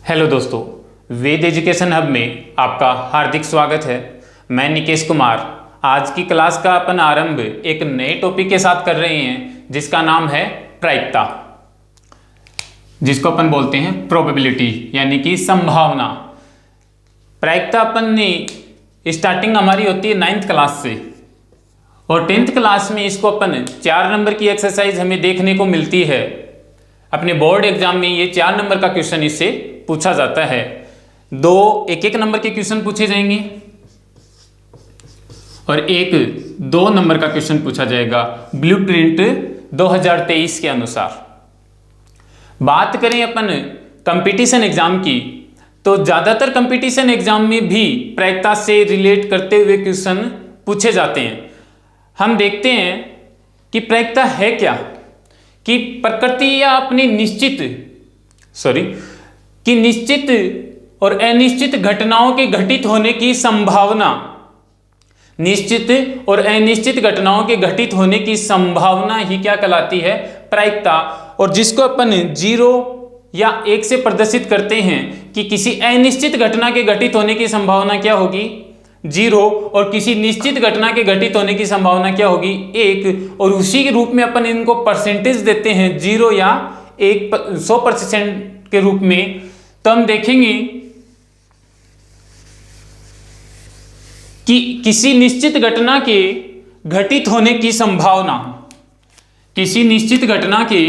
Hello दोस्तों, वेद education hub में आपका हार्दिक स्वागत है। मैं निकेश कुमार। आज की क्लास का अपन आरंभ एक नए टॉपिक के साथ कर रहे हैं जिसका नाम है प्रायिकता, जिसको अपन बोलते हैं प्रोबेबिलिटी यानी कि संभावना। प्रायिकता अपन ने स्टार्टिंग हमारी होती है 9th क्लास से और 10th क्लास में इसको अपन 4 नंबर की एक्सरसाइज हमें देखने को मिलती है। अपने बोर्ड एग्जाम में ये 4 नंबर का क्वेश्चन इससे पूछा जाता है। एक नंबर के क्वेश्चन पूछे जाएंगे और 2 नंबर का क्वेश्चन पूछा जाएगा ब्लूप्रिंट 2023 के अनुसार। बात करें अपन कंपटीशन एग्जाम की तो ज्यादातर कंपटीशन एग्जाम में भी प्रायिकता से रिलेट करते हुए क्वेश्चन पूछे जाते हैं। हम देखते हैं कि प्रायिकता है क्या, कि प्रकृति या अपनी निश्चित और अनिश्चित घटनाओं के घटित होने की संभावना, निश्चित और अनिश्चित घटनाओं के घटित होने की संभावना ही क्या कहलाती है, प्रायिकता। और जिसको अपन 0 या 1 से प्रदर्शित करते हैं कि किसी अनिश्चित घटना के घटित होने की संभावना क्या होगी, 0, और किसी निश्चित घटना के घटित होने की संभावना क्या होगी, 1। और उसी के रूप में अपन इनको परसेंटेज देते हैं 0 या 1 100% के रूप में। तो हम देखेंगे कि किसी निश्चित घटना के घटित होने की संभावना, किसी निश्चित घटना के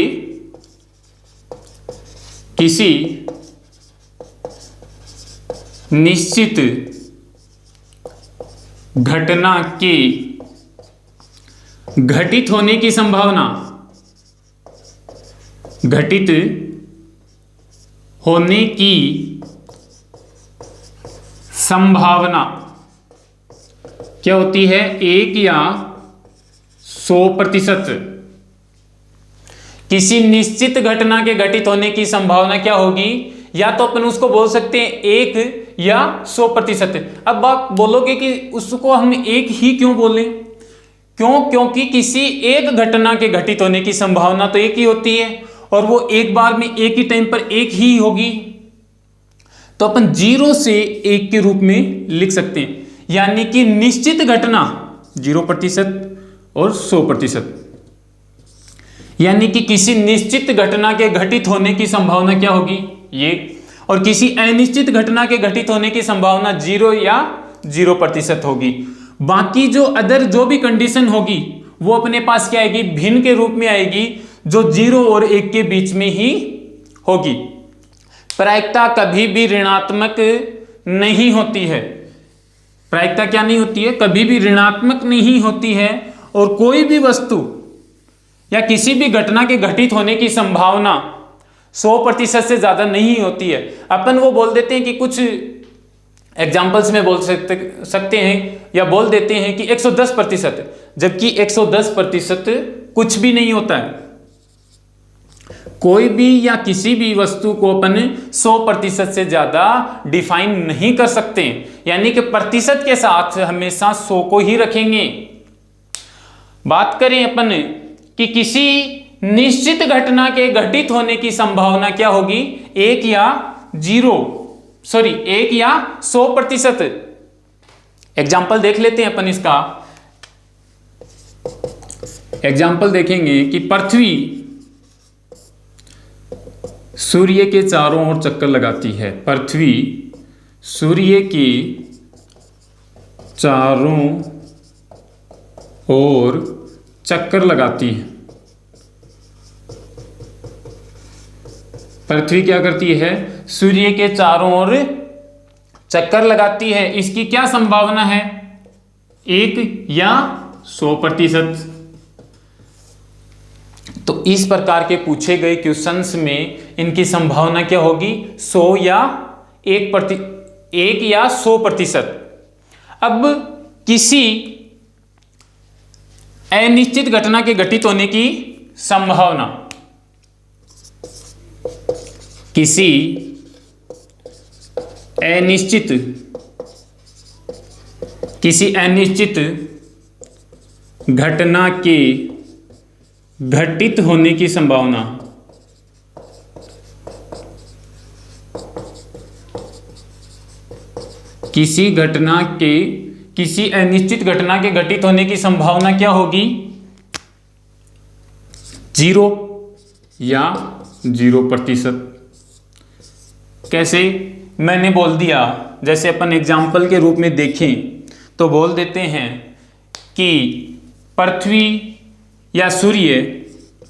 घटित होने की संभावना, घटित होने की संभावना क्या होती है, 1 या 100%। किसी निश्चित घटना के घटित होने की संभावना क्या होगी, या तो अपन उसको बोल सकते हैं 1 या 100%। अब आप बोलोगे कि उसको हम 1 ही क्यों बोलें, क्योंकि किसी एक घटना के घटित होने की संभावना तो 1 ही होती है और वो एक बार में एक ही टाइम पर 1 ही होगी। तो अपन 0 से 1 के रूप में लिख सकते हैं, यानी कि निश्चित घटना 0% और 100%, यानी कि किसी निश्चित घटना के घटित होने की संभावना क्या होगी, ये। और किसी अनिश्चित घटना के घटित होने की संभावना 0 या 0% होगी। बाकी जो भी कंडीशन होगी वो अपने पास क्या आएगी, भिन्न के रूप में आएगी, जो 0 और 1 के बीच में ही होगी। प्रायिकता कभी भी ऋणात्मक नहीं होती है। प्रायिकता क्या नहीं होती है, कभी भी ऋणात्मक नहीं होती है। और कोई भी वस्तु या किसी भी घटना के घटित होने की संभावना 100% से ज्यादा नहीं होती है। अपन वो बोल देते हैं कि कुछ एग्जाम्पल्स में बोल सकते हैं या बोल देते हैं कि 110%, जबकि 110% कुछ भी नहीं होता है। कोई भी या किसी भी वस्तु को अपन 100% से ज्यादा डिफाइन नहीं कर सकते, यानी कि प्रतिशत के साथ हमेशा 100 को ही रखेंगे। बात करें अपन कि किसी निश्चित घटना के घटित होने की संभावना क्या होगी, 1 या 100%। एग्जाम्पल देख लेते हैं अपन इसका। एग्जाम्पल देखेंगे कि पृथ्वी सूर्य के चारों ओर चक्कर लगाती है। पृथ्वी सूर्य के चारों ओर चक्कर लगाती है। पृथ्वी क्या करती है, सूर्य के चारों ओर चक्कर लगाती है। इसकी क्या संभावना है, 1 या 100%। तो इस प्रकार के पूछे गए क्वेश्चंस में इनकी संभावना क्या होगी, 100 या 1 या 100%। अब किसी अनिश्चित घटना के घटित होने की संभावना, किसी अनिश्चित घटना के घटित होने की संभावना किसी अनिश्चित घटना के घटित होने की संभावना क्या होगी? 0 या 0%। कैसे? मैंने बोल दिया, जैसे अपन एग्जाम्पल के रूप में देखें तो बोल देते हैं कि पृथ्वी या सूर्य,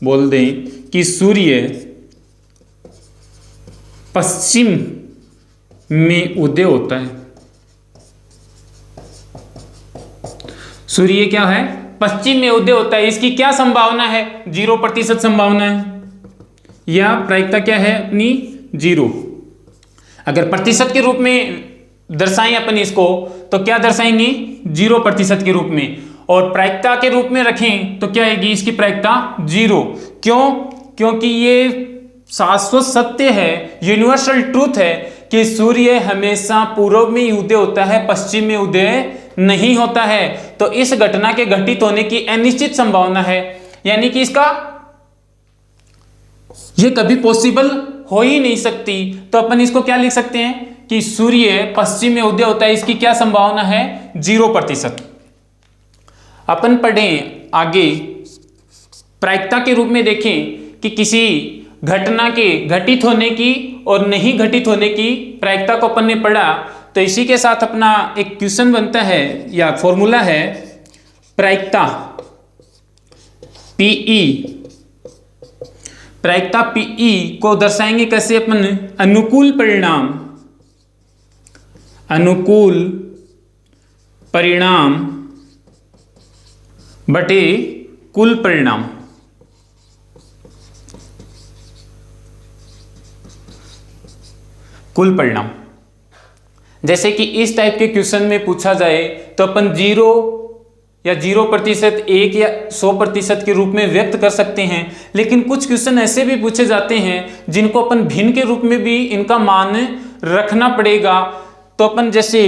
बोल दें कि सूर्य पश्चिम में उदय होता है। सूर्य क्या है? पश्चिम में उदय होता है। इसकी क्या संभावना है? 0% संभावना है। या प्रायिकता क्या है अपनी? 0। अगर प्रतिशत के रूप में दर्शाएं अपन इसको तो क्या दर्शाएंगे? 0% के रूप में। और प्रायिकता के रूप में रखें तो क्या आएगी इसकी प्रायिकता? 0। क्यों? क्योंकि ये शाश्वत सत्य है, यूनिवर्सल ट्रूथ है कि सूर्य हमेशा पूर्व में उदय होता है, पश्चिम में उदय नहीं होता है। तो इस घटना के घटित होने की अनिश्चित संभावना है, यानी कि इसका ये कभी पॉसिबल हो ही नहीं सकती। तो अपन इसको क्या लिख सकते हैं कि सूर्य पश्चिम में उदय होता है, इसकी क्या संभावना है? 0%। अपन पढ़ें आगे, प्रायिकता के रूप में देखें कि किसी घटना के घटित होने की और नहीं घटित होने की प्रायिकता को अपन ने पढ़ा। तो इसी के साथ अपना एक क्वेश्चन बनता है या फॉर्मूला है, प्रायिकता पीई। प्रायिकता पीई को दर्शाएंगे कैसे अपन? अनुकूल परिणाम बटे कुल परिणाम। कुल परिणाम। जैसे कि इस टाइप के क्वेश्चन में पूछा जाए तो अपन 0 या 0%, 1 या 100% के रूप में व्यक्त कर सकते हैं। लेकिन कुछ क्वेश्चन ऐसे भी पूछे जाते हैं जिनको अपन भिन्न के रूप में भी इनका मान रखना पड़ेगा। तो अपन जैसे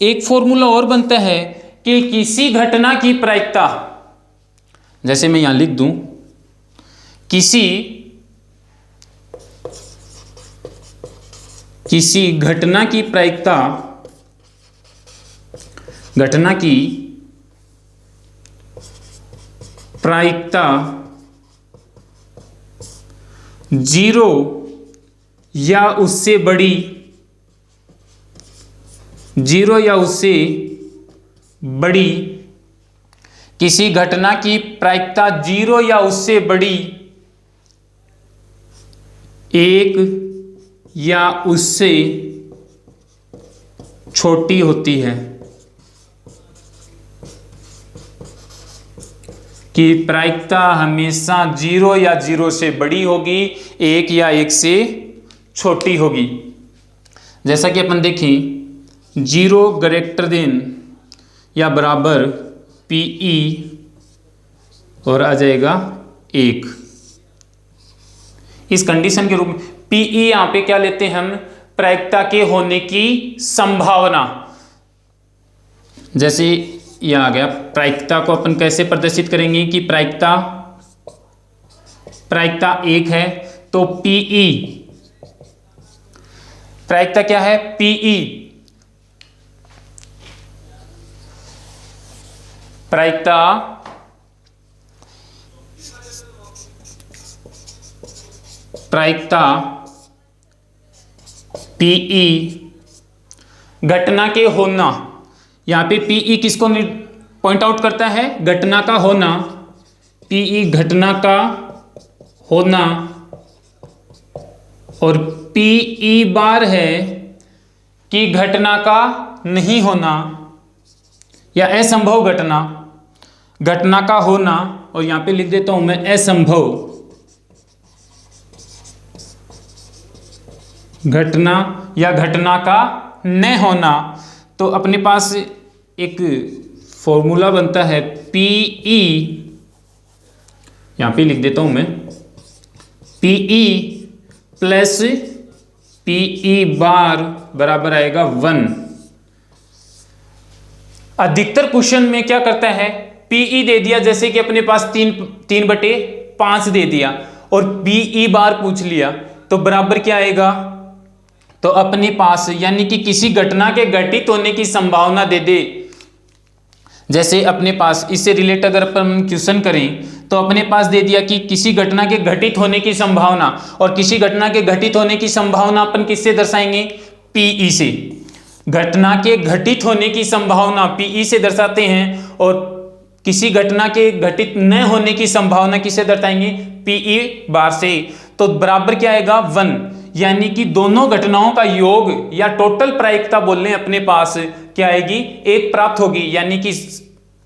एक फॉर्मूला और बनता है कि किसी घटना की प्रायिकता, जैसे मैं यहां लिख दूं, किसी घटना की प्रायिकता, घटना की प्रायिकता 0 या उससे बड़ी, 0 या उससे बड़ी, किसी घटना की प्रायिकता 0 या उससे बड़ी, 1 या उससे छोटी होती है। कि प्रायिकता हमेशा 0 या 0 से बड़ी होगी, 1 या 1 से छोटी होगी। जैसा कि अपन देखें 0 ग्रेटर देन या बराबर पीई और आ जाएगा 1। इस कंडीशन के रूप में पीई यहां पे क्या लेते हैं हम? प्रायिकता के होने की संभावना। जैसे यह आ गया, प्रायिकता को अपन कैसे प्रदर्शित करेंगे कि प्रायिकता 1 है तो पीई, प्रायिकता क्या है? पीई। प्रायिकता पीई घटना के होना। यहां पे पीई किसको पॉइंट आउट करता है? घटना का होना। पीई घटना का होना और पीई बार है कि घटना का नहीं होना या असंभव घटना का होना। और यहां पे लिख देता हूं मैं असंभव घटना या घटना का न होना। तो अपने पास एक फॉर्मूला बनता है पीई, यहां पे लिख देता हूं मैं, पीई प्लस पीई बार बराबर आएगा 1। अधिकतर क्वेश्चन में क्या करता है? पीई दे दिया, जैसे कि अपने पास 3/5 दे दिया और पीई बार पूछ लिया, तो बराबर क्या आएगा? तो अपने पास यानी कि किसी घटना के घटित होने की संभावना दे दे। जैसे अपने पास इससे रिलेट अगर अपन क्वेश्चन करें तो अपने पास दे दिया कि किसी घटना के घटित होने की संभावना, और किसी घटना के घटित होने की संभावना अपन किससे दर्शाएंगे? पीई से। घटना के घटित होने की संभावना पीई से दर्शाते हैं, और किसी घटना के घटित न होने की संभावना किससे दर्शाएंगे? पीई बार से। तो बराबर क्या आएगा? 1, यानी कि दोनों घटनाओं का योग या टोटल प्रायिकता बोल लें अपने पास क्या आएगी? 1 प्राप्त होगी। यानी कि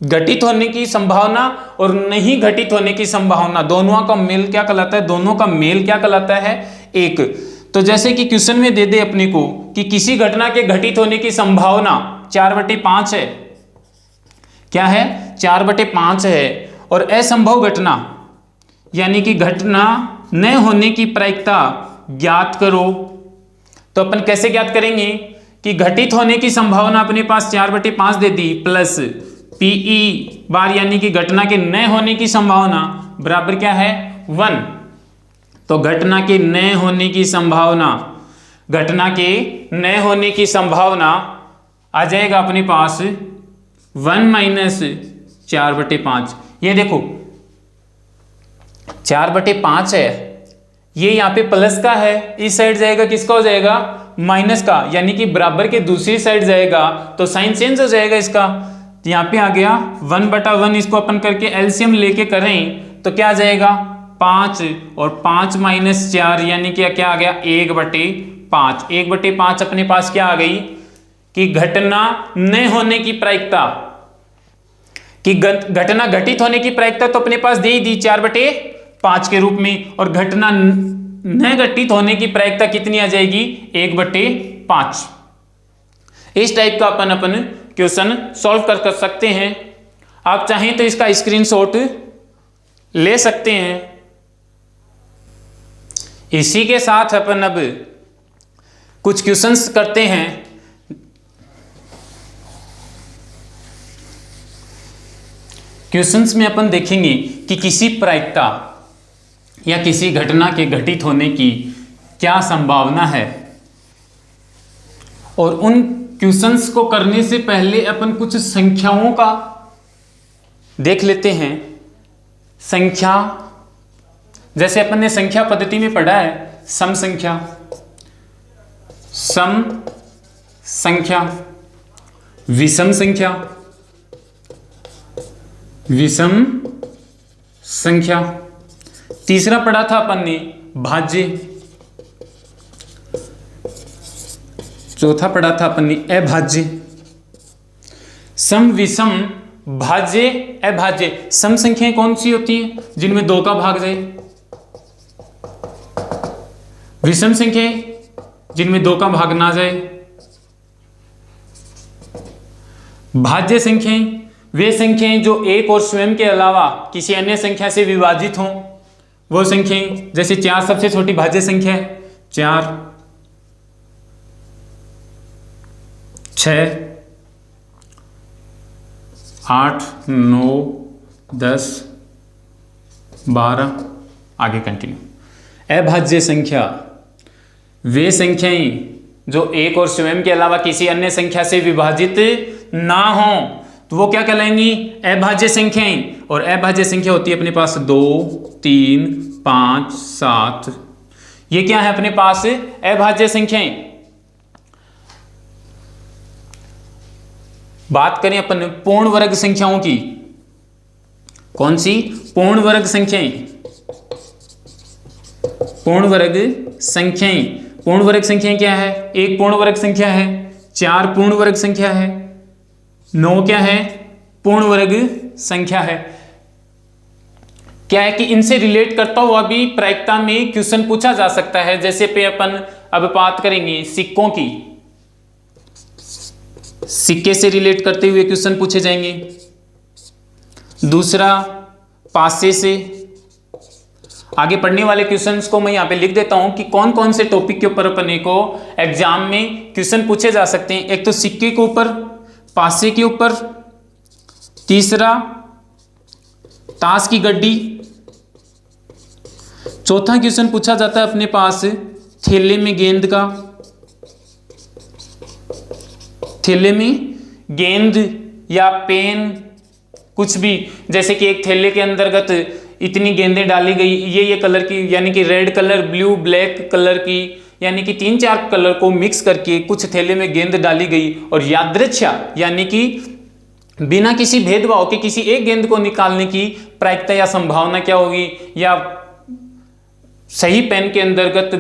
घटित होने की संभावना और नहीं घटित होने की संभावना दोनों का मेल क्या कहलाता है? दोनों का मेल क्या कहलाता है? 1। तो जैसे कि क्वेश्चन में दे दे अपने को कि किसी घटना के घटित होने की संभावना 4/5 है। क्या है? 4/5 है। और असंभव घटना यानी कि घटना न होने की प्रायिकता ज्ञात करो। तो अपन कैसे ज्ञात करेंगे कि घटित होने की संभावना अपने पास 4/5 दे दी, प्लस पीई बार यानी कि घटना के न होने की संभावना बराबर क्या है? 1। तो घटना के न होने की संभावना, घटना के न होने की संभावना आ जाएगा अपने पास 1 - 4/5। ये देखो 4/5 है, ये यहाँ पे प्लस का है, इस साइड जाएगा किसका हो जाएगा? माइनस का, यानी कि बराबर के दूसरी साइड जाएगा तो साइन चेंज हो जाएगा इसका। तो यहाँ पे आ गया 1/1। इसको अपन करके एलसीएम लेके करें तो क्या आ जाएगा? 5, और 5 - 4 यानी कि क्या आ गया? 1/5। 1/5 अपने पास क्या आ गई कि घटना न होने की प्रायिकता, कि घटना घटित होने की प्रायिकता तो अपने पास दे ही दी 4/5 के रूप में, और घटना न घटित होने की प्रायिकता कितनी आ जाएगी? 1/5। इस टाइप का अपन क्वेश्चन सॉल्व कर सकते हैं। आप चाहें तो इसका स्क्रीनशॉट ले सकते हैं। इसी के साथ अपन अब कुछ क्वेश्चंस करते हैं। क्वेश्चंस में अपन देखेंगे कि किसी प्रायिकता या किसी घटना के घटित होने की क्या संभावना है, और उन क्वेश्चंस को करने से पहले अपन कुछ संख्याओं का देख लेते हैं। संख्या, जैसे अपन ने संख्या पद्धति में पढ़ा है, सम संख्या, सम संख्या, विषम संख्या, विषम संख्या। तीसरा पढ़ा था अपन ने भाज्य। चौथा पढ़ा था अपन ने अभाज्य। सम, विषम, भाज्य, अभाज्य। सम संख्याएं कौन सी होती हैं? जिनमें 2 का भाग जाए। विषम संख्याएं जिनमें 2 का भाग ना जाए। भाज्य संख्याएं वे संख्याएं जो एक और स्वयं के अलावा किसी अन्य संख्या से विभाजित हों, वो संख्याएं। जैसे 4 सबसे छोटी भाज्य संख्या है। 4, 6, 8, 9, 10, 12, आगे कंटिन्यू। अभाज्य संख्या वे संख्याएं जो एक और स्वयं के अलावा किसी अन्य संख्या से विभाजित ना हो, तो वो क्या कहलाएंगी? अभाज्य संख्याएं। और अभाज्य संख्या होती है अपने पास 2, 3, 5, 7। ये क्या है अपने पास? अभाज्य संख्याएं। बात करें अपन पूर्ण वर्ग संख्याओं की। कौन सी? पूर्ण वर्ग संख्याएं। पूर्ण वर्ग संख्याएं। पूर्ण वर्ग संख्याएं क्या है? 1 पूर्ण वर्ग संख्या है, 4 पूर्ण वर्ग संख्या है, 9 क्या है? पूर्ण वर्ग संख्या है। क्या है कि इनसे रिलेट करता हुआ भी प्रायिकता में क्वेश्चन पूछा जा सकता है। जैसे पे अपन अब बात करेंगे सिक्कों की। सिक्के से रिलेट करते हुए क्वेश्चन पूछे जाएंगे। दूसरा पासे से। आगे पढ़ने वाले क्वेश्चंस को मैं यहां पे लिख देता हूं कि कौन कौन से टॉपिक के ऊपर अपने को एग्जाम में क्वेश्चन पूछे जा सकते हैं। एक तो सिक्के के ऊपर, पासे के ऊपर, तीसरा ताश की गड्डी, चौथा क्वेश्चन पूछा जाता है अपने पास थैले में गेंद का, थैले में गेंद या पेन कुछ भी, जैसे कि एक थैले के अंतर्गत इतनी गेंदें डाली गई, ये कलर की, यानी कि red colour, blue, black colour की, यानी कि 3-4 कलर को मिक्स करके कुछ थैले में गेंद डाली गई, और यादृच्छा यानी कि बिना किसी भेदभाव के किसी एक गेंद को निकालने की प्रायिकता या संभावना क्या होगी, या सही पेन के अंतर्गत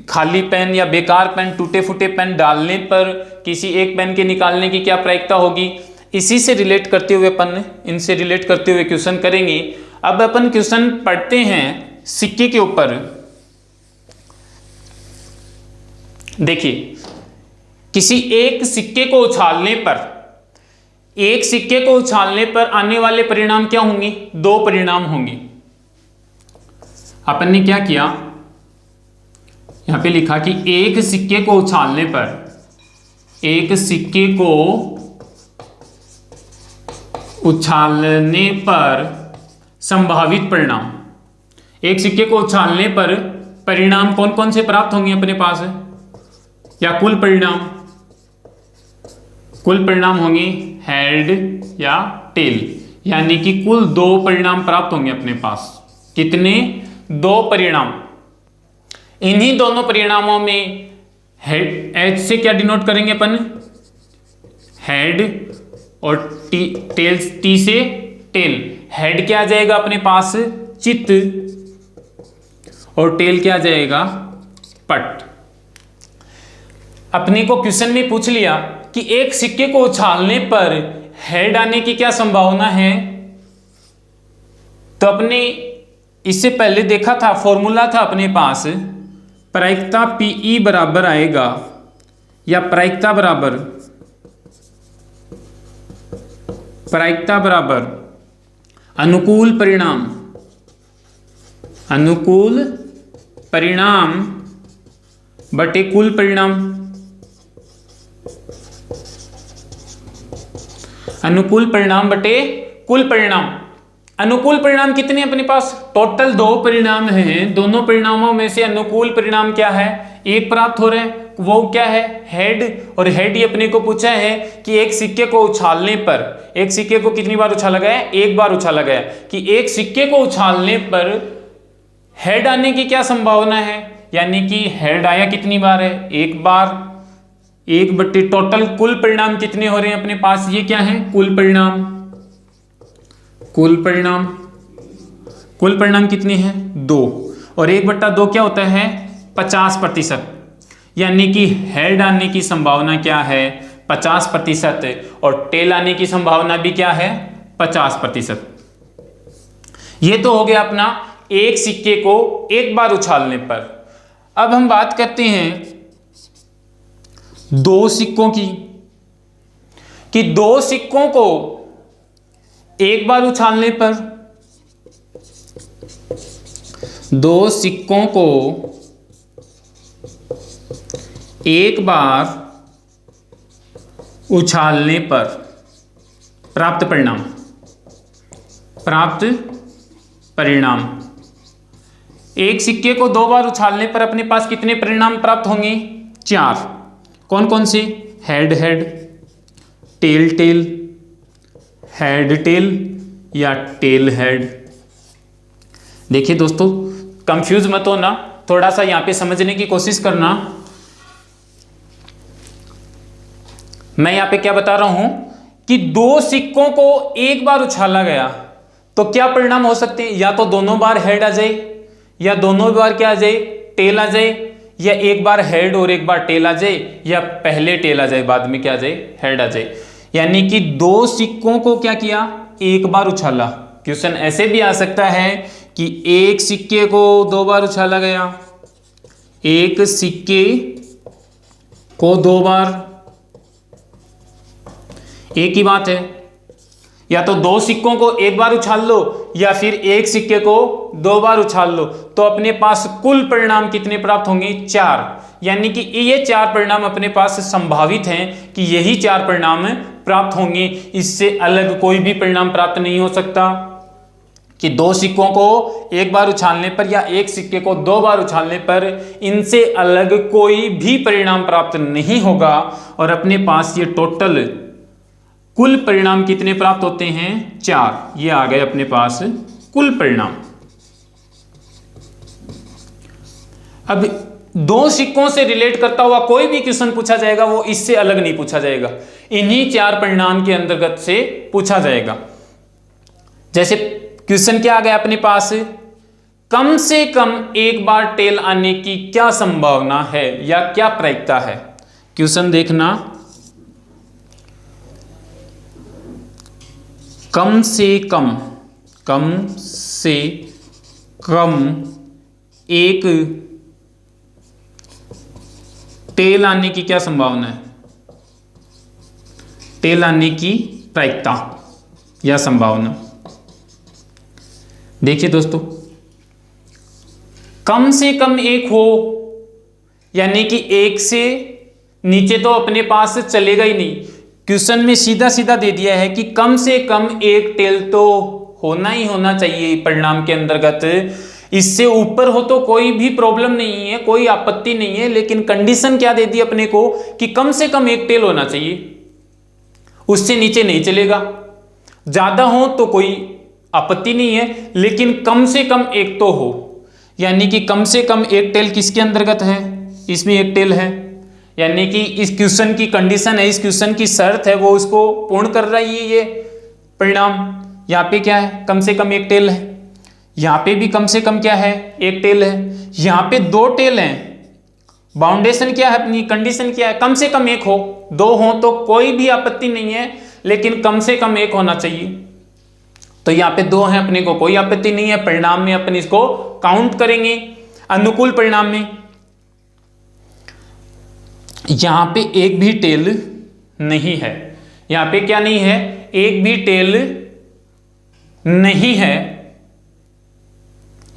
खाली पेन या बेकार पेन, टूटे फूटे पेन डालने पर किसी एक पेन के निकालने की क्या प्रायिकता होगी। इसी से रिलेट करते हुए अपन इनसे रिलेट करते हुए क्वेश्चन करेंगे। अब अपन क्वेश्चन पढ़ते हैं सिक्के के ऊपर। देखिए, किसी एक सिक्के को उछालने पर आने वाले परिणाम क्या होंगे? 2 परिणाम होंगे। अपन ने क्या किया, यहां पे लिखा कि एक सिक्के को उछालने पर संभावित परिणाम, एक सिक्के को उछालने पर परिणाम कौन कौन से प्राप्त होंगे अपने पास, या कुल परिणाम होंगे हेड या टेल, यानी कि कुल 2 परिणाम प्राप्त होंगे अपने पास। कितने? 2 परिणाम। इन्हीं दोनों परिणामों में हेड, एच से क्या डिनोट करेंगे अपन? हेड, और टेल, टी से टेल। हेड क्या आ जाएगा अपने पास? चित्त, और टेल क्या आ जाएगा? पट। अपने को क्वेश्चन में पूछ लिया कि एक सिक्के को उछालने पर हेड आने की क्या संभावना है, तो अपने इससे पहले देखा था, फॉर्मूला था अपने पास, प्रायिकता पीई बराबर आएगा, या प्रायिकता बराबर अनुकूल परिणाम बटे कुल परिणाम। अनुकूल परिणाम बटे कुल परिणाम। अनुकूल परिणाम कितने अपने पास? टोटल 2 परिणाम हैं। दोनों परिणामों में से अनुकूल परिणाम क्या है? एक प्राप्त हो रहे हैं, वो क्या है? हेड। और हेड ही अपने को पूछा है कि एक सिक्के को उछालने पर, एक सिक्के को कितनी बार उछाला गया? एक बार उछाला गया, कि एक सिक्के को उछालने पर हेड आने की क्या संभावना है, यानी कि हेड आया कितनी बार है? एक बार। 1 बटे टोटल कुल परिणाम कितने हो रहे हैं अपने पास? ये क्या है? कुल परिणाम कितने हैं? 2। और 1/2 क्या होता है? 50%, यानी कि हेड आने की संभावना क्या है? 50%, और टेल आने की संभावना भी क्या है? 50%। ये तो हो गया अपना एक सिक्के को एक बार उछालने पर। अब हम बात करते हैं 2 सिक्कों की, कि 2 सिक्कों को एक बार उछालने पर, 2 सिक्कों को एक बार उछालने पर प्राप्त परिणाम। एक सिक्के को 2 बार उछालने पर अपने पास कितने परिणाम प्राप्त होंगे? 4। कौन कौन से? Head head, tail tail, head tail, या टेल हेड। देखिए दोस्तों, कंफ्यूज मत होना, थोड़ा सा यहां पे समझने की कोशिश करना। मैं यहां पे क्या बता रहा हूं कि 2 सिक्कों को एक बार उछाला गया तो क्या परिणाम हो सकते हैं? या तो दोनों बार हेड आ जाए, या दोनों बार क्या आ जाए? टेल आ जाए, या एक बार हेड और एक बार टेल आ जाए, या पहले टेल आ जाए बाद में क्या आ जाए? हेड आ जाए। यानी कि 2 सिक्कों को क्या किया? एक बार उछाला। क्वेश्चन ऐसे भी आ सकता है कि एक सिक्के को 2 बार उछाला गया, एक सिक्के को 2 बार, एक ही बात है। या तो 2 सिक्कों को एक बार उछाल लो, या फिर एक सिक्के को 2 बार उछाल लो, तो अपने पास कुल परिणाम कितने प्राप्त होंगे? 4। यानी कि ये 4 परिणाम अपने पास संभावित हैं कि यही 4 परिणाम प्राप्त होंगे, इससे अलग कोई भी परिणाम प्राप्त नहीं हो सकता। कि दो सिक्कों को एक बार उछालने पर या एक सिक्के को दो बार उछालने पर इनसे अलग कोई भी परिणाम प्राप्त नहीं होगा, और अपने पास ये टोटल कुल परिणाम कितने प्राप्त होते हैं? 4। ये आ गए अपने पास कुल परिणाम। अब दो सिक्कों से रिलेट करता हुआ कोई भी क्वेश्चन पूछा जाएगा वो इससे अलग नहीं पूछा जाएगा, इन्हीं 4 परिणाम के अंतर्गत से पूछा जाएगा। जैसे क्वेश्चन क्या आ गया अपने पास, कम से कम एक बार टेल आने की क्या संभावना है या क्या प्रायिकता है? क्वेश्चन देखना, कम से कम एक टेल आने की क्या संभावना है? टेल आने की प्रायिकता या संभावना। देखिए दोस्तों, कम से कम एक हो यानी कि एक से नीचे तो अपने पास चलेगा ही नहीं। क्वेश्चन में सीधा सीधा दे दिया है कि कम से कम एक टेल तो होना ही होना चाहिए परिणाम के अंतर्गत। इससे ऊपर हो तो कोई भी प्रॉब्लम नहीं है, कोई आपत्ति नहीं है, लेकिन कंडीशन क्या दे दी अपने को कि कम से कम एक टेल होना चाहिए, उससे नीचे नहीं चलेगा। ज्यादा हो तो कोई आपत्ति नहीं है, लेकिन कम से कम एक तो हो, यानी कि कम से कम एक टेल किसके अंतर्गत है? इसमें एक टेल है, यानी कि इस क्वेश्चन की कंडीशन है, इस क्वेश्चन की शर्त है, वो उसको पूर्ण कर रही है ये परिणाम। यहाँ पे क्या है? कम से कम एक टेल है। यहाँ पे भी कम से कम क्या है? एक टेल है। यहाँ पे 2 टेल हैं। बाउंडेशन क्या है अपनी? कंडीशन क्या है? कम से कम एक हो, 2 हो तो कोई भी आपत्ति नहीं है, लेकिन कम से कम एक होना चाहिए। तो यहाँ पे 2 हैं, अपने को कोई आपत्ति नहीं है। परिणाम में अपन इसको काउंट करेंगे अनुकूल परिणाम में। यहां पे एक भी टेल नहीं है, यहां पे क्या नहीं है? एक भी टेल नहीं है,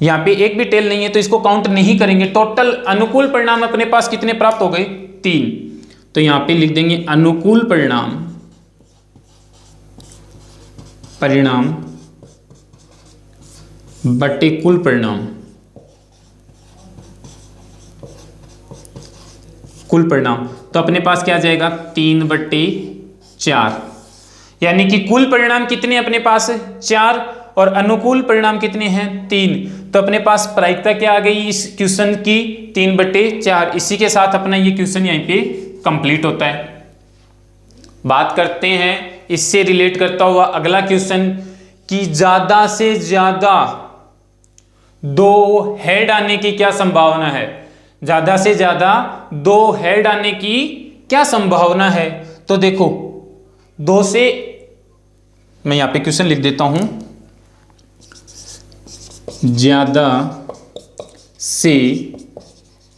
यहां पे एक भी टेल नहीं है, तो इसको काउंट नहीं करेंगे। टोटल अनुकूल परिणाम अपने पास कितने प्राप्त हो गए? 3। तो यहां पे लिख देंगे अनुकूल परिणाम बटे कुल परिणाम, कुल परिणाम। तो अपने पास क्या आ जाएगा? 3/4, यानी कि कुल परिणाम कितने अपने पास? 4, और अनुकूल परिणाम कितने हैं? 3। तो अपने पास प्रायिकता क्या आ गई इस क्वेश्चन की? 3/4। इसी के साथ अपना ये क्वेश्चन यहीं पे कंप्लीट होता है। बात करते हैं इससे रिलेट करता हुआ अगला क्वेश्चन कि ज्यादा से ज्यादा 2 हेड आने की क्या संभावना है? ज्यादा से ज्यादा 2 हेड आने की क्या संभावना है? तो देखो, 2 से, मैं यहां पे क्वेश्चन लिख देता हूं, ज्यादा से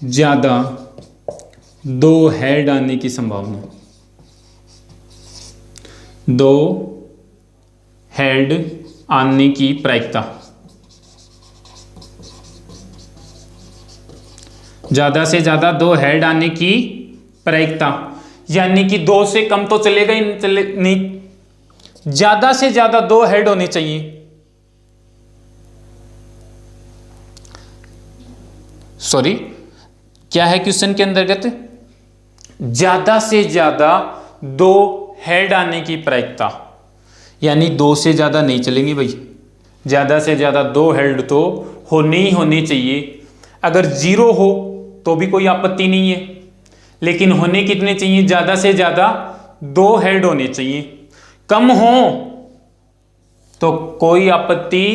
ज्यादा 2 हेड आने की संभावना, 2 हेड आने की प्रायिकता। ज्यादा से ज्यादा 2 हेड आने की प्रायिकता, यानी कि 2 से कम तो चलेगा ही नहीं, ज्यादा से ज्यादा 2 हेड होने चाहिए। सॉरी, क्या है क्वेश्चन के अंतर्गत? ज्यादा से ज्यादा 2 हेड आने की प्रायिकता, यानी 2 से ज्यादा नहीं चलेंगे भाई, ज्यादा से ज्यादा 2 हेड तो होने ही होने चाहिए। अगर 0 हो तो भी कोई आपत्ति नहीं है, लेकिन होने कितने चाहिए? ज्यादा से ज्यादा 2 हेड होने चाहिए। कम हो तो कोई आपत्ति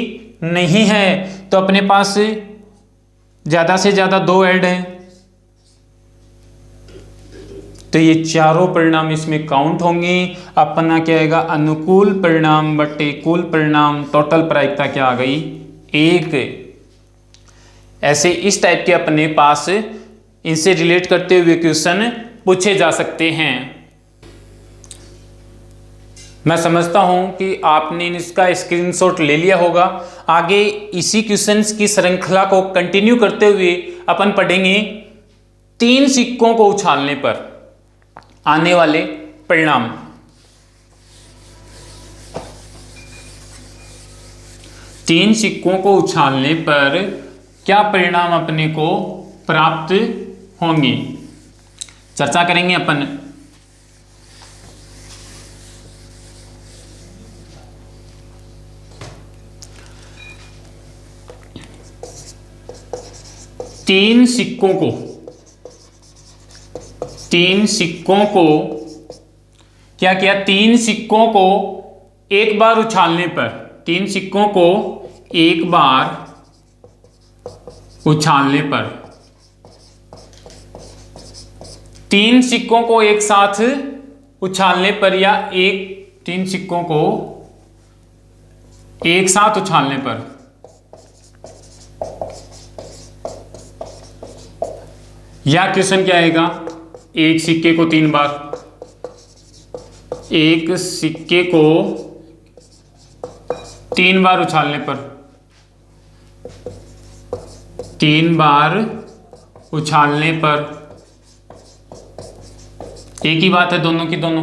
नहीं है। तो अपने पास ज्यादा से ज्यादा 2 हेड है, तो ये चारों परिणाम इसमें काउंट होंगे। अपना क्या आएगा? अनुकूल परिणाम बटे कुल परिणाम। टोटल प्रायिकता क्या आ गई? 1। ऐसे इस टाइप के अपने पास इनसे रिलेट करते हुए क्वेश्चन पूछे जा सकते हैं। मैं समझता हूं कि आपने इसका स्क्रीनशॉट ले लिया होगा। आगे इसी क्वेश्चंस की श्रृंखला को कंटिन्यू करते हुए अपन पढ़ेंगे 3 सिक्कों को उछालने पर आने वाले परिणाम। तीन सिक्कों को उछालने पर क्या परिणाम अपने को प्राप्त होंगे, चर्चा करेंगे अपन। तीन सिक्कों को क्या किया, तीन सिक्कों को एक बार उछालने पर, तीन सिक्कों को एक बार उछालने पर, तीन सिक्कों को एक साथ उछालने पर या तीन सिक्कों को एक साथ उछालने पर, या क्वेश्चन क्या आएगा, एक सिक्के को तीन बार, एक सिक्के को तीन बार उछालने पर, तीन बार उछालने पर, एक ही बात है दोनों की दोनों।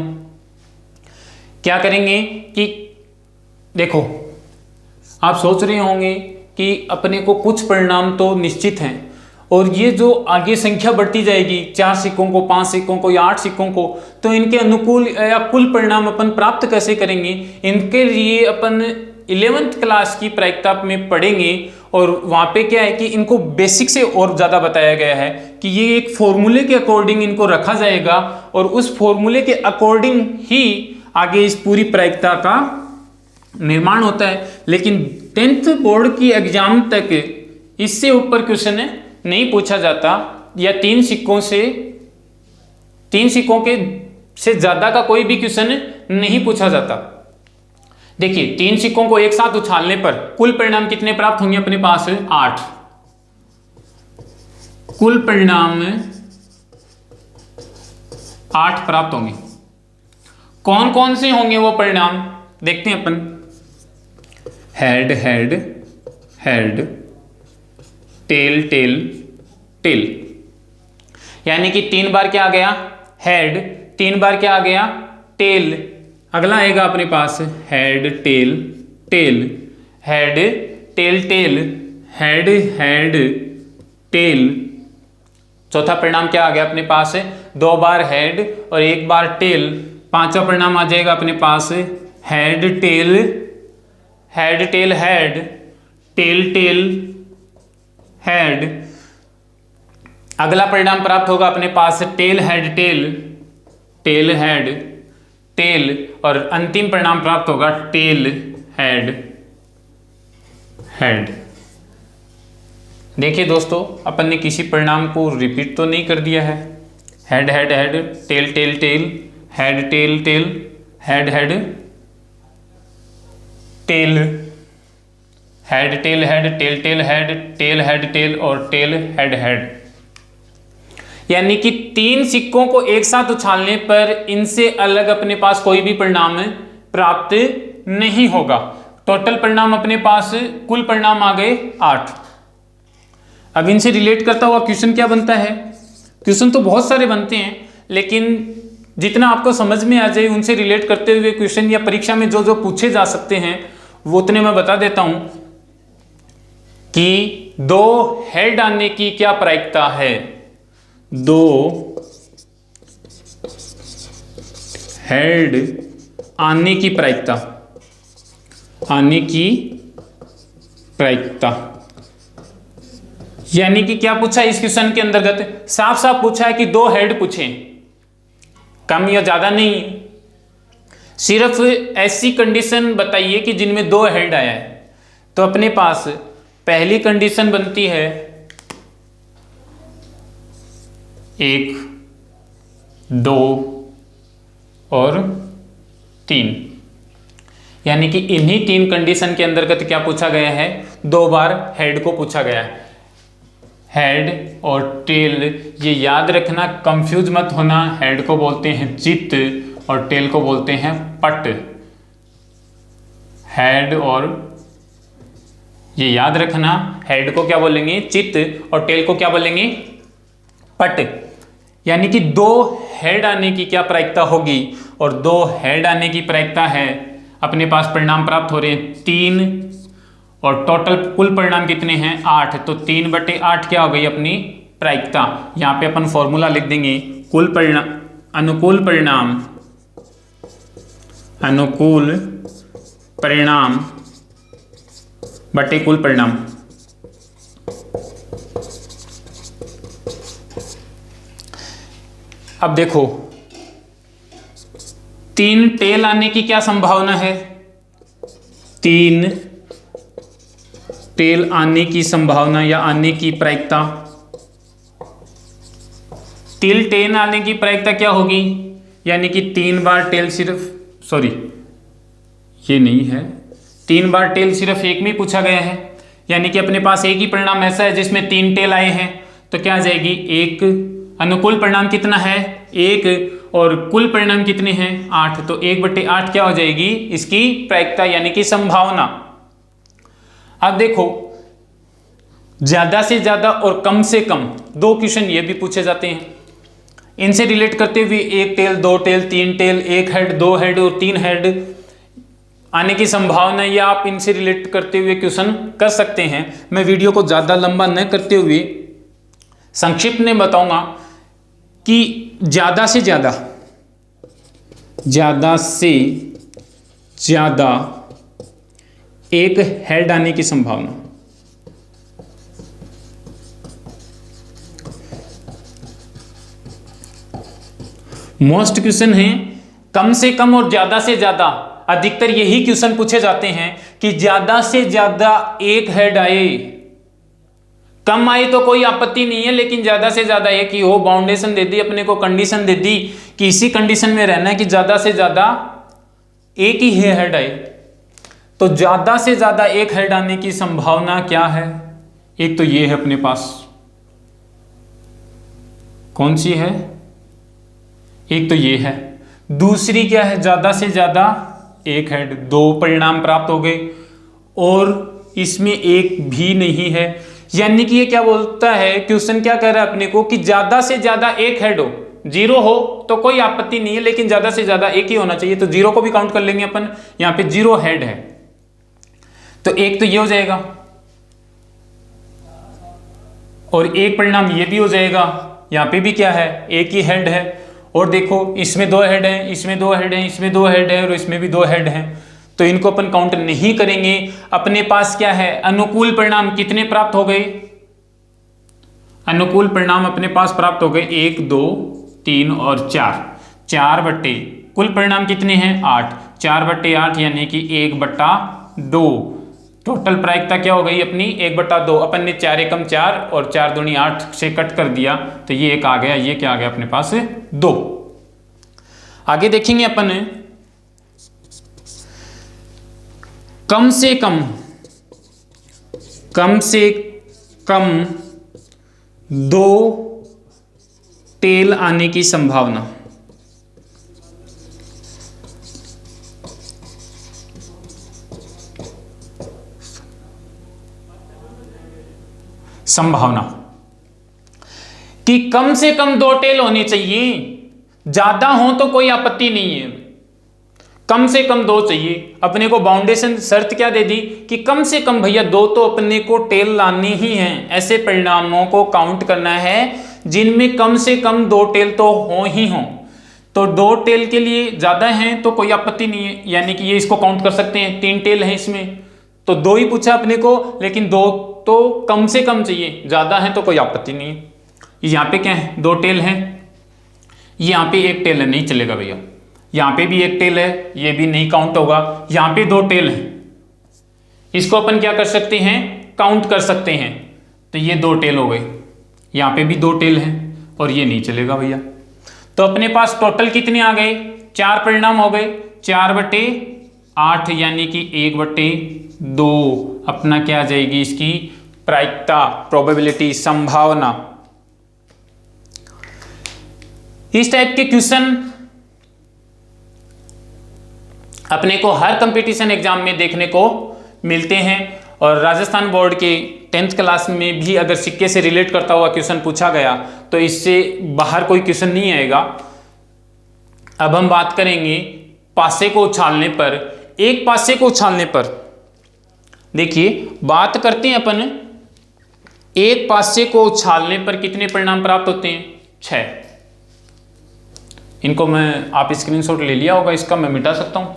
क्या करेंगे कि देखो, आप सोच रहे होंगे कि अपने को कुछ परिणाम तो निश्चित हैं और ये जो आगे संख्या बढ़ती जाएगी, 4 सिक्कों को, 5 सिक्कों को या 8 सिक्कों को, तो इनके अनुकूल या कुल परिणाम अपन प्राप्त कैसे करेंगे, इनके लिए अपन 11th क्लास की प्रायिकता में पढ़ेंगे। और वहाँ पे क्या है कि इनको बेसिक से और ज़्यादा बताया गया है कि ये एक फॉर्मूले के अकॉर्डिंग इनको रखा जाएगा और उस फॉर्मूले के अकॉर्डिंग ही आगे इस पूरी प्रायिकता का निर्माण होता है। लेकिन 10th बोर्ड की एग्जाम तक इससे ऊपर क्वेश्चन नहीं पूछा जाता, या तीन सिक्कों के से ज्यादा का कोई भी क्वेश्चन नहीं पूछा जाता। देखिए, तीन सिक्कों को एक साथ उछालने पर कुल परिणाम कितने प्राप्त होंगे अपने पास, 8। कुल परिणाम 8 प्राप्त होंगे। कौन कौन से होंगे वो परिणाम देखते हैं अपन। Head head head, tail tail tail, यानी कि 3 बार क्या आ गया, हेड, 3 बार क्या आ गया, टेल। अगला आएगा अपने पास head tail tail, head tail tail, head head tail. चौथा परिणाम क्या आ गया अपने पास, 2 बार हेड और 1 बार टेल। पांचवा परिणाम आ जाएगा अपने पास head tail head tail head, tail tail head. अगला परिणाम प्राप्त होगा अपने पास tail head tail, tail head tail, और अंतिम परिणाम प्राप्त होगा टेल हेड हेड। देखिए दोस्तों, अपन ने किसी परिणाम को रिपीट तो नहीं कर दिया है। Head head head, tail tail tail, head tail tail, head head tail, head tail head, tail tail head, tail head tail और टेल हेड हेड। यानी कि 3 सिक्कों को एक साथ उछालने पर इनसे अलग अपने पास कोई भी परिणाम प्राप्त नहीं होगा। टोटल परिणाम अपने पास, कुल परिणाम आ गए 8। अब इनसे रिलेट करता हुआ क्वेश्चन क्या बनता है, क्वेश्चन तो बहुत सारे बनते हैं, लेकिन जितना आपको समझ में आ जाए उनसे रिलेट करते हुए क्वेश्चन या परीक्षा में जो जो पूछे जा सकते हैं वो उतने मैं बता देता हूं कि 2 हेड आने की क्या प्रायिकता है। 2 हेड आने की प्रायिकता, आने की प्रायिकता, यानी कि क्या पूछा इस क्वेश्चन के अंतर्गत, साफ साफ पूछा है कि 2 हेड पूछे, कम या ज्यादा नहीं, सिर्फ ऐसी कंडीशन बताइए कि जिनमें 2 हेड आया है। तो अपने पास पहली कंडीशन बनती है 1, 2 और 3, यानी कि इन्हीं 3 कंडीशन के अंतर्गत क्या पूछा गया है, 2 बार हेड को पूछा गया है। हेड और टेल, ये याद रखना, कंफ्यूज मत होना, हेड को बोलते हैं चित्त और टेल को बोलते हैं पट। हेड और, ये याद रखना, हेड को क्या बोलेंगे चित्त और टेल को क्या बोलेंगे पट। यानी कि 2 हेड आने की क्या प्रायिकता होगी, और 2 हेड आने की प्रायिकता है अपने पास परिणाम प्राप्त हो रहे हैं 3 और टोटल कुल परिणाम कितने हैं 8, तो 3/8 क्या हो गई अपनी प्रायिकता। यहाँ पे अपन फॉर्मूला लिख देंगे कुल परिणाम अनुकूल परिणाम बटे कुल परिणाम। अब देखो 3 टेल आने की क्या संभावना है, 3 टेल आने की संभावना या आने की प्रायिकता। 3 टेल आने की प्रायिकता क्या होगी, यानी कि 3 बार टेल ये नहीं है, 3 बार टेल सिर्फ एक में पूछा गया है, यानी कि अपने पास एक ही परिणाम ऐसा है जिसमें 3 टेल आए हैं, तो क्या आ जाएगी एक। अनुकूल परिणाम कितना है 1 और कुल परिणाम कितने हैं 8, तो 1/8 क्या हो जाएगी इसकी प्रायिकता यानी कि संभावना। अब देखो ज्यादा से ज्यादा और कम से कम 2 क्वेश्चन ये भी पूछे जाते हैं, इनसे रिलेट करते हुए 1 tail 2 tail 3 tail 1 head 2 head और 3 हेड आने की संभावना, या आप इनसे रिलेट करते हुए क्वेश्चन कर सकते हैं। मैं वीडियो को ज़्यादा लंबा न करते हुए संक्षिप्त में बताऊंगा कि ज़्यादा से ज़्यादा एक हेड आने की संभावना, मोस्ट क्वेश्चन है कम से कम और ज्यादा से ज्यादा। अधिकतर यही क्वेश्चन पूछे जाते हैं कि ज्यादा से ज्यादा एक हेड आए, कम आए तो कोई आपत्ति नहीं है, लेकिन ज्यादा से ज्यादा एक ही हो। बाउंडेशन दे दी अपने को, कंडीशन दे दी कि इसी कंडीशन में रहना है कि ज्यादा से ज्यादा एक ही हेड आए, तो ज्यादा से ज्यादा एक हेड आने की संभावना क्या है, एक तो ये है अपने पास, कौन सी है, एक तो ये है, दूसरी क्या है ज्यादा से ज्यादा एक हेड, 2 परिणाम प्राप्त हो गए और इसमें एक भी नहीं है। यानी कि ये क्या बोलता है क्वेश्चन, क्या कह रहा है अपने को कि ज्यादा से ज्यादा एक हेड हो, 0 हो तो कोई आपत्ति नहीं है, लेकिन ज्यादा से ज्यादा एक ही होना चाहिए, तो 0 को भी काउंट कर लेंगे अपन, यहां पे 0 हेड है, तो एक तो ये हो जाएगा और एक परिणाम ये भी हो जाएगा, यहां पे भी क्या है एक ही हेड है, और देखो इसमें 2 हेड हैं, इसमें 2 हेड हैं, इसमें 2 हेड हैं और इसमें भी 2 हेड हैं, तो इनको अपन काउंट नहीं करेंगे। अपने पास क्या है अनुकूल परिणाम कितने प्राप्त हो गए, अनुकूल परिणाम अपने पास प्राप्त हो गए 1 2 3 और 4 बटे कुल परिणाम कितने हैं 8, 4/8 यानी कि 1/2। टोटल प्रायिकता क्या हो गई अपनी 1/2, अपन ने 4 एकम 4 और 4 दूनी 8 से कट कर दिया, तो ये एक आ गया, ये क्या आ गया अपने पास 2। आगे देखेंगे अपन कम से कम 2 टेल आने की संभावना। कि कम से कम 2 टेल होनी चाहिए, ज्यादा हो तो कोई आपत्ति नहीं है, कम से कम 2 चाहिए। अपने को बाउंडेशन शर्त क्या दे दी कि कम से कम भैया 2 तो अपने को टेल लानी ही है, ऐसे परिणामों को काउंट करना है जिनमें कम से कम 2 टेल तो हो ही हो, तो 2 टेल के लिए ज्यादा हैं तो कोई आपत्ति नहीं है, यानी कि ये इसको काउंट कर सकते हैं, 3 टेल है इसमें, तो 2 ही पूछा अपने को, लेकिन 2 तो कम से कम चाहिए, ज्यादा है तो कोई आपत्ति नहीं है। यहाँ पे क्या है 2 टेल है, यहाँ पे 1 टेल है, नहीं चलेगा भैया, यहाँ पे भी 1 टेल है, ये भी नहीं काउंट होगा, यहाँ पे 2 टेल है, इसको अपन क्या कर सकते हैं काउंट कर सकते हैं, तो ये 2 टेल हो गए, यहाँ पे भी 2 टेल है और ये नहीं चलेगा भैया। तो अपने पास टोटल कितने आ गए 4 परिणाम हो गए, 4/8 यानी कि 1/2 अपना क्या आ जाएगी इसकी प्रायिकता, प्रोबेबिलिटी, संभावना। इस टाइप के क्वेश्चन अपने को हर कंपटीशन एग्जाम में देखने को मिलते हैं, और राजस्थान बोर्ड के 10th क्लास में भी अगर सिक्के से रिलेट करता हुआ क्वेश्चन पूछा गया तो इससे बाहर कोई क्वेश्चन नहीं आएगा। अब हम बात करेंगे पासे को उछालने पर। एक पासे को उछालने पर देखिए बात करते हैं अपन एक पासे को उछालने पर कितने परिणाम प्राप्त होते हैं? 6। इनको मैं, आप स्क्रीनशॉट ले लिया होगा इसका, मैं मिटा सकता हूं।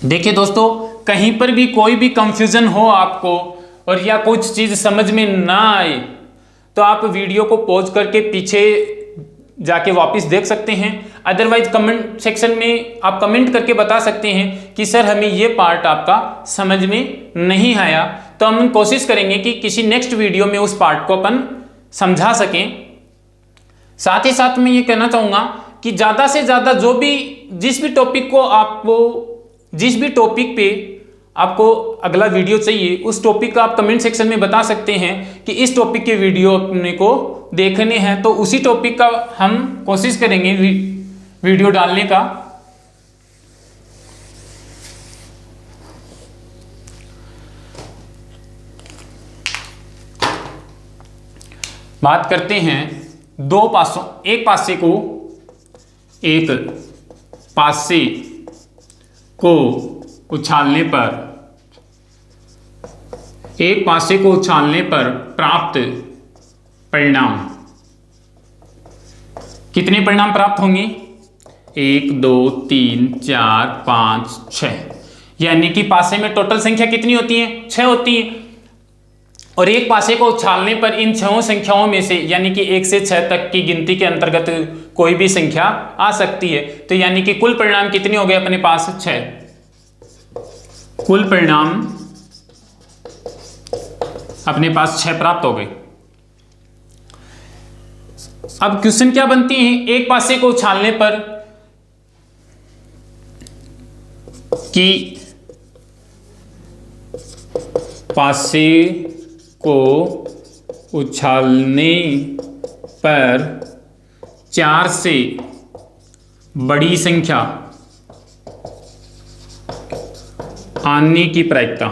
देखिए दोस्तों, कहीं पर भी कोई भी कंफ्यूजन हो आपको और या कुछ चीज समझ में ना आए तो आप वीडियो को पॉज करके पीछे जाके वापस देख सकते हैं। अदरवाइज कमेंट सेक्शन में आप कमेंट करके बता सकते हैं कि सर हमें ये पार्ट आपका समझ में नहीं आया, तो हम कोशिश करेंगे कि किसी नेक्स्ट वीडियो में उस पार्ट को अपन समझा सकें। साथ ही साथ मैं ये कहना चाहूंगा कि ज्यादा से ज्यादा जिस भी टॉपिक पे आपको अगला वीडियो चाहिए, उस टॉपिक का आप कमेंट सेक्शन में बता सकते हैं कि इस टॉपिक के वीडियो अपने को देखने हैं, तो उसी टॉपिक का हम कोशिश करेंगे वीडियो डालने का। बात करते हैं एक पासे को उछालने पर प्राप्त परिणाम। कितने परिणाम प्राप्त होंगे? 1 2 3 4 5 6, यानी कि पासे में टोटल संख्या कितनी होती है? 6 होती है। और एक पासे को उछालने पर इन 6 संख्याओं में से, यानी कि 1 से 6 तक की गिनती के अंतर्गत कोई भी संख्या आ सकती है। तो यानी कि कुल परिणाम कितने हो गए अपने पास? 6। कुल परिणाम अपने पास 6 प्राप्त हो गए। अब क्वेश्चन क्या बनती है? एक पासे को उछालने पर कि पासे को उछालने पर 4 से बड़ी संख्या आने की प्रायिकता।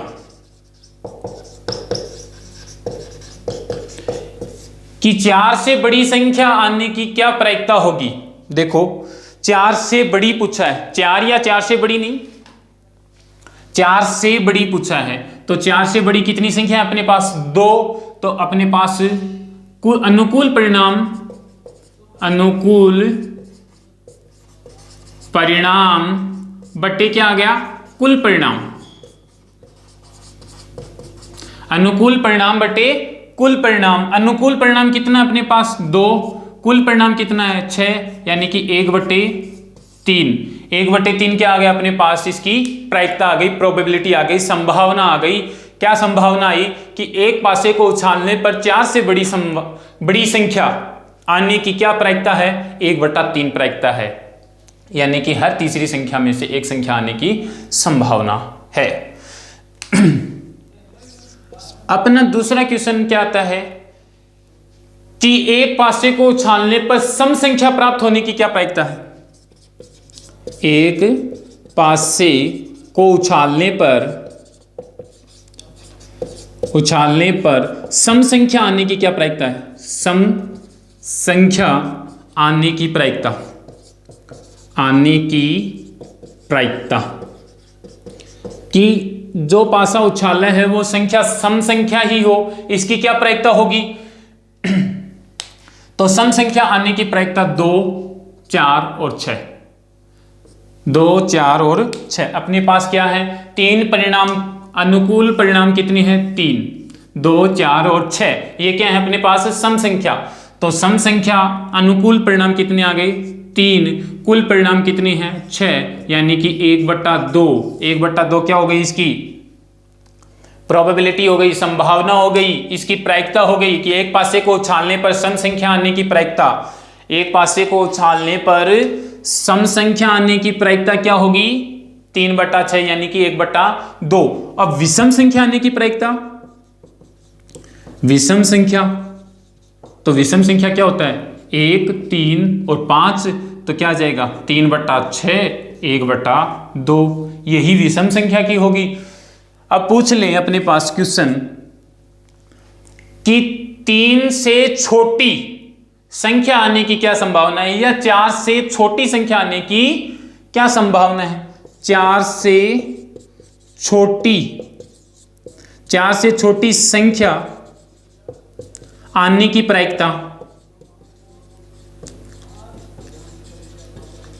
कि 4 से बड़ी संख्या आने की क्या प्रायिकता होगी? देखो 4 से बड़ी पूछा है, 4 या 4 से बड़ी नहीं, 4 से बड़ी पूछा है। तो 4 से बड़ी कितनी संख्या है अपने पास? 2। तो अपने पास अनुकूल परिणाम बट्टे क्या आ गया? कुल परिणाम। अनुकूल परिणाम बटे कुल परिणाम। अनुकूल परिणाम कितना अपने पास? 2। कुल परिणाम कितना है? 6, यानी कि 1/3। 1/3 क्या आ गया अपने पास? इसकी प्रायिकता आ गई, प्रोबेबिलिटी आ गई, संभावना आ गई। क्या संभावना आई? कि एक पासे को उछालने पर 4 से बड़ी संख्या आने की क्या प्रायिकता है? 1/3 प्रायिकता है, यानी कि हर तीसरी संख्या में से एक संख्या आने की संभावना है। अपना दूसरा क्वेश्चन क्या आता है कि एक पासे को उछालने पर सम संख्या प्राप्त होने की क्या प्रायिकता है? एक पासे को उछालने पर सम संख्या आने की क्या प्रायिकता है? सम संख्या आने की प्रायिकता कि जो पासा उछाला है वो संख्या सम संख्या ही हो, इसकी क्या प्रायिकता होगी? तो सम संख्या आने की प्रायिकता 2, 4 और 6। 2, 4 और 6। अपने पास क्या है? 3 परिणाम। अनुकूल परिणाम कितने हैं? 3। 2, 4 और 6, ये क्या है अपने पास? सम संख्या। तो सम संख्या अनुकूल परिणाम कितने आ गए? 3। कुल परिणाम कितने हैं? 6, यानी कि 1/2। 1/2 क्या हो गई? इसकी प्रोबेबिलिटी हो गई, संभावना हो गई, इसकी प्रायिकता हो गई कि एक पासे को उछालने पर सम संख्या आने की प्रायिकता। एक पासे को उछालने पर सम संख्या आने की प्रायिकता क्या होगी? 3/6, यानी कि 1/2। अब विषम संख्या आने की प्रायिकता, विषम संख्या, तो विषम संख्या क्या होता है? 1, 3 और 5, तो क्या आ जाएगा? 3/6, 1/2, यही विषम संख्या की होगी। अब पूछ लें अपने पास क्वेश्चन कि 3 से छोटी संख्या आने की क्या संभावना है, या 4 से छोटी संख्या आने की क्या संभावना है? 4 से छोटी, 4 से छोटी संख्या आने की प्रायिकता,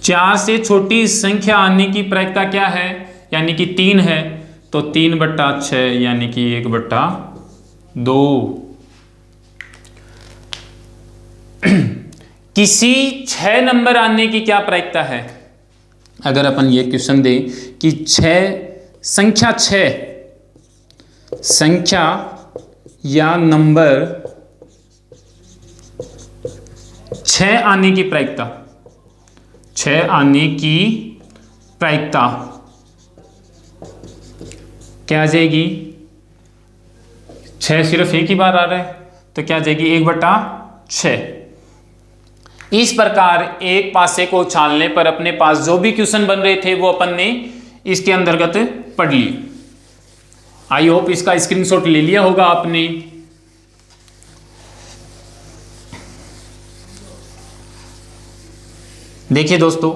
4 से छोटी संख्या आने की प्रायिकता क्या है, यानी कि 3 है, तो 3/6 यानी कि 1/2। किसी 6 नंबर आने की क्या प्रायिकता है? अगर अपन ये क्वेश्चन दें कि संख्या या नंबर 6 आने की प्रायिकता, 6 आने की प्रायिकता क्या आ जाएगी? 6 सिर्फ एक ही बार आ रहा है, तो क्या आ जाएगी? 1/6। इस प्रकार एक पासे को उछालने पर अपने पास जो भी क्वेश्चन बन रहे थे वो अपन ने इसके अंतर्गत पढ़ लिए। आई होप इसका स्क्रीनशॉट ले लिया होगा आपने। देखिए दोस्तों,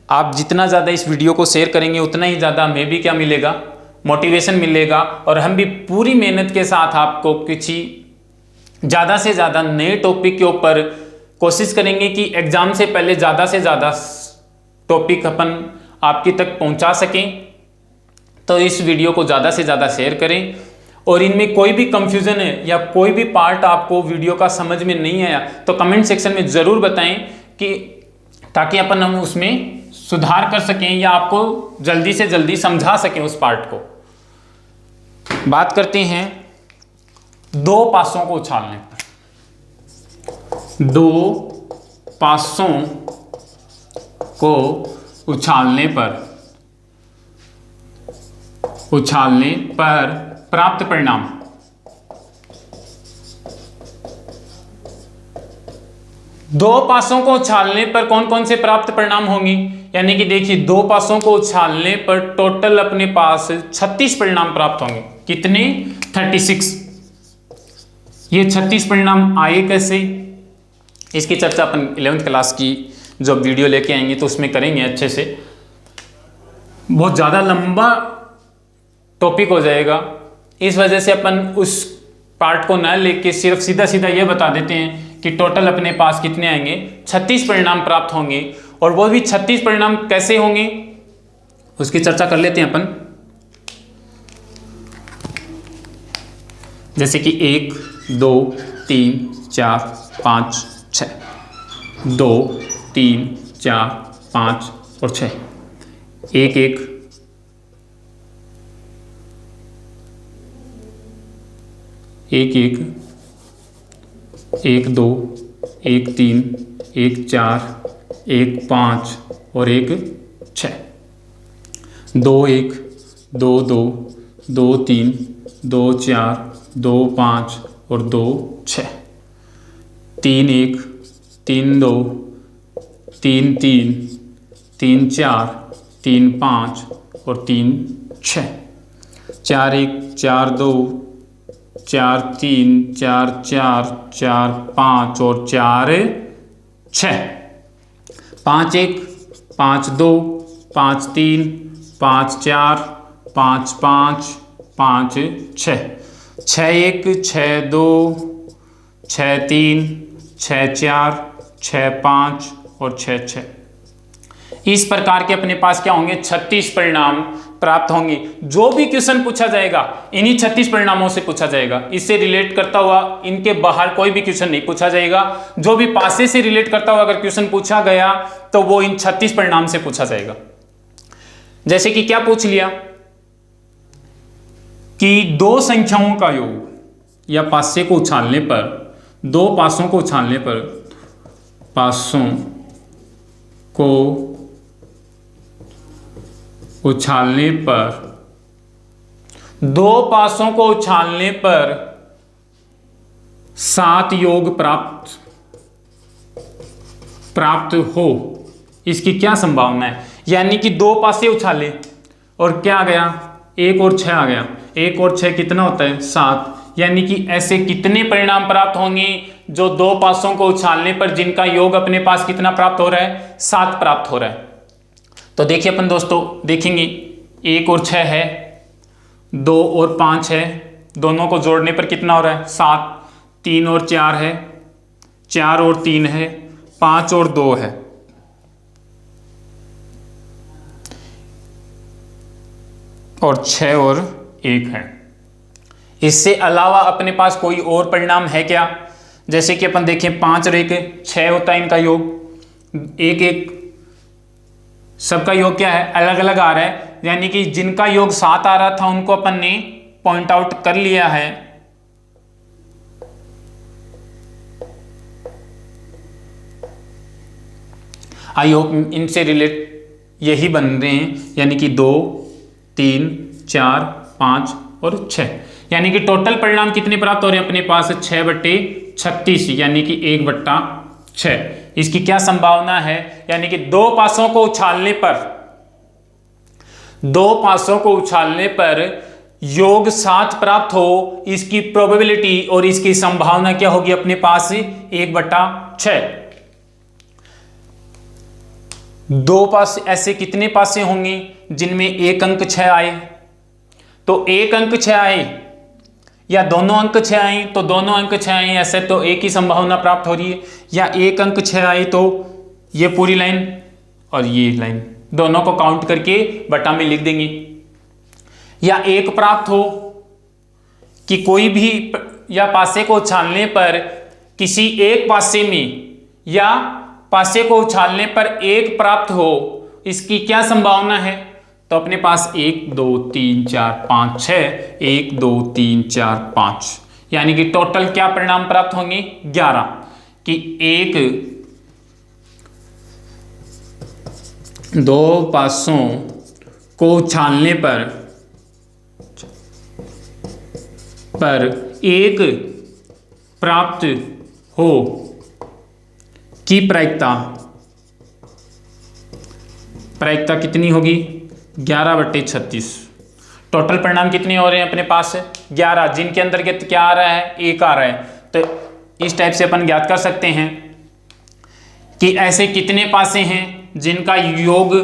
आप जितना ज़्यादा इस वीडियो को शेयर करेंगे उतना ही ज़्यादा हमें भी क्या मिलेगा? मोटिवेशन मिलेगा, और हम भी पूरी मेहनत के साथ आपको कुछ ज़्यादा से ज़्यादा नए टॉपिक के ऊपर कोशिश करेंगे कि एग्जाम से पहले ज़्यादा से ज़्यादा टॉपिक अपन आपकी तक पहुंचा सकें। तो इस वीडियो को ज़्यादा से ज़्यादा शेयर करें, और इनमें कोई भी कंफ्यूजन है या कोई भी पार्ट आपको वीडियो का समझ में नहीं आया तो कमेंट सेक्शन में ज़रूर बताएं, कि ताकि अपन हम उसमें सुधार कर सकें या आपको जल्दी से जल्दी समझा सकें उस पार्ट को। बात करते हैं 2 पासों को उछालने पर। 2 पासों को उछालने पर प्राप्त परिणाम। दो पासों को उछालने पर कौन कौन से प्राप्त परिणाम होंगे? यानी कि देखिए, 2 पासों को उछालने पर टोटल अपने पास 36 परिणाम प्राप्त होंगे। कितने? 36। ये 36 परिणाम आए कैसे? इसकी चर्चा अपन 11th क्लास की जो वीडियो लेके आएंगे तो उसमें करेंगे अच्छे से। बहुत ज़्यादा लंबा टॉपिक हो जाएगा, इस वजह से अपन उस पार्ट को ना लेके सिर्फ सीधा सीधा ये बता देते हैं कि टोटल अपने पास कितने आएंगे? 36 परिणाम प्राप्त होंगे। और वो भी 36 परिणाम कैसे होंगे उसकी चर्चा कर लेते हैं अपन। जैसे कि 1 2 3 4 5 6, 2 3 4 5 और 6, 1 1 1 1 1 2 1 3 1 4 1 5 और 1 6, 2 1 2 2 2 3 2 4 2 5 और 2 6, 3 1 3 2 3 3 3 4 3 5 और 3 6, 4 1 4 2 4 3 4 4 4 5 और 4 6, 5 1 5 2 5 3 5 4 5 5 5 6, 6 1 6 2 6 3 6 4 6 5 और 6 6। इस प्रकार के अपने पास क्या होंगे? 36 परिणाम प्राप्त होंगे। जो भी क्वेश्चन पूछा जाएगा इन्हीं 36 परिणामों से पूछा जाएगा। इससे रिलेट करता हुआ इनके बाहर कोई भी क्वेश्चन नहीं पूछा जाएगा। जो भी पासे से रिलेट करता हुआ अगर क्वेश्चन पूछा गया तो वो इन 36 परिणाम से पूछा जाएगा। जैसे कि क्या पूछ लिया कि 2 संख्याओं का योग या पासे को उछालने पर, 2 पासों को उछालने पर, पासों को उछालने पर, 2 पासों को उछालने पर 7 योग प्राप्त हो, इसकी क्या संभावना है? यानी कि 2 पासे उछाले और क्या आ गया? 1 और 6 आ गया। 1 और 6 कितना होता है? 7। यानी कि ऐसे कितने परिणाम प्राप्त होंगे जो 2 पासों को उछालने पर जिनका योग अपने पास कितना प्राप्त हो रहा है? 7 प्राप्त हो रहा है। तो देखिए अपन दोस्तों देखेंगे 1 और 6 है, 2 और 5 है, दोनों को जोड़ने पर कितना हो रहा है 7, 3 और 4 है, 4 और 3 है, 5 और 2 है, और 6 और 1 है। इससे अलावा अपने पास कोई और परिणाम है क्या? जैसे कि अपन देखें 5 और 1 6 होता है इनका योग, 1 1 सबका योग क्या है अलग अलग आ रहा है, यानी कि जिनका योग 7 आ रहा था उनको अपन ने पॉइंट आउट कर लिया है। आई होप इनसे रिलेट यही बन रहे हैं, यानी कि 2 3 4 5 और 6, यानी कि टोटल परिणाम कितने प्राप्त हो रहे हैं अपने पास 6/36, यानी कि 1/6। इसकी क्या संभावना है, यानी कि 2 पासों को उछालने पर योग 7 प्राप्त हो, इसकी प्रोबेबिलिटी और इसकी संभावना क्या होगी अपने पास 1/6। 2 पास ऐसे कितने पासे होंगे जिनमें एक अंक 6 आए, तो एक अंक 6 आए या दोनों अंक 6 आए तो दोनों अंक 6 आए, ऐसे तो एक ही संभावना प्राप्त हो रही है, या एक अंक 6 आए तो ये पूरी लाइन और ये लाइन दोनों को काउंट करके बटा में लिख देंगे। या एक प्राप्त हो कि कोई भी या पासे को उछालने पर किसी एक पासे में या पासे को उछालने पर एक प्राप्त हो, इसकी क्या संभावना है, तो अपने पास 1 2 3 4 5 6, 1 2 3 4 5, यानी कि टोटल क्या परिणाम प्राप्त होंगे 11, कि 2 पासों को उछालने पर एक प्राप्त हो की प्रायिकता कितनी होगी 11/36। टोटल परिणाम कितने हो रहे हैं अपने पास 11, जिनके अंतर्गत क्या आ रहा है 1 आ रहा है। तो इस टाइप से अपन ज्ञात कर सकते हैं कि ऐसे कितने पासे हैं जिनका योग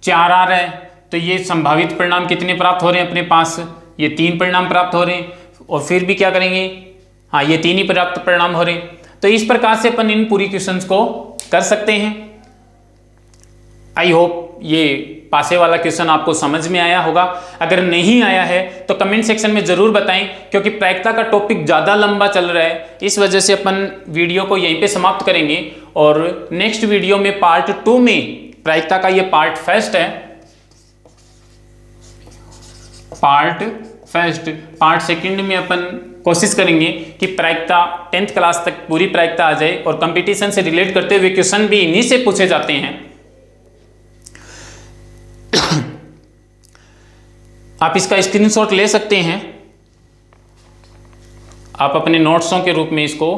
4 आ रहा है, तो ये संभावित परिणाम कितने प्राप्त हो रहे हैं अपने पास, ये 3 परिणाम प्राप्त हो रहे हैं, और फिर भी क्या करेंगे, हाँ ये 3 ही प्राप्त परिणाम हो रहे हैं। तो इस प्रकार से अपन इन पूरी क्वेश्चंस को कर सकते हैं। आई होप ये पासे वाला क्वेश्चन आपको समझ में आया होगा। अगर नहीं आया है तो कमेंट सेक्शन में जरूर बताएं, क्योंकि प्रायिकता का टॉपिक ज़्यादा लंबा चल रहा है, इस वजह से अपन वीडियो को यहीं पे समाप्त करेंगे, और नेक्स्ट वीडियो में पार्ट 2 में प्रायिकता का ये पार्ट फर्स्ट है, पार्ट सेकंड में अपन कोशिश करेंगे कि प्रायिकता 10th क्लास तक पूरी प्रायिकता आ जाए, और कंपटीशन से रिलेट करते हुए क्वेश्चन भी इन्हीं से पूछे जाते हैं। आप इसका स्क्रीनशॉट ले सकते हैं, आप अपने नोट्सों के रूप में इसको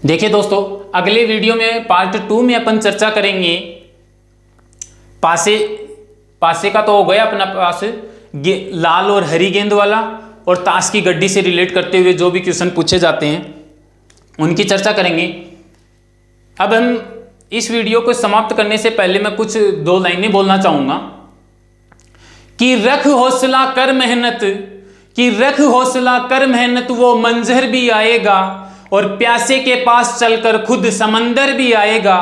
देखिए। दोस्तों अगले वीडियो में पार्ट 2 में अपन चर्चा करेंगे पासे का तो हो गया अपना पास लाल और हरी गेंद वाला, और ताश की गड्डी से रिलेट करते हुए जो भी क्वेश्चन पूछे जाते हैं उनकी चर्चा करेंगे। अब हम इस वीडियो को समाप्त करने से पहले मैं कुछ 2 लाइनें बोलना चाहूंगा कि रख हौसला कर मेहनत वो मंजर भी आएगा, और प्यासे के पास चलकर खुद समंदर भी आएगा।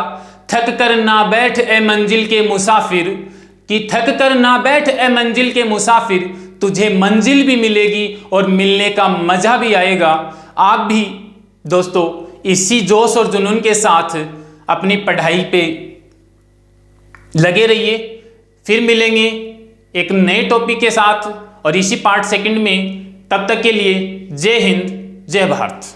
थक कर ना बैठ ए मंजिल के मुसाफिर, तुझे मंजिल भी मिलेगी और मिलने का मजा भी आएगा। आप भी दोस्तों इसी जोश और जुनून के साथ अपनी पढ़ाई पे लगे रहिए। फिर मिलेंगे एक नए टॉपिक के साथ और इसी पार्ट सेकंड में। तब तक के लिए जय हिंद, जय भारत।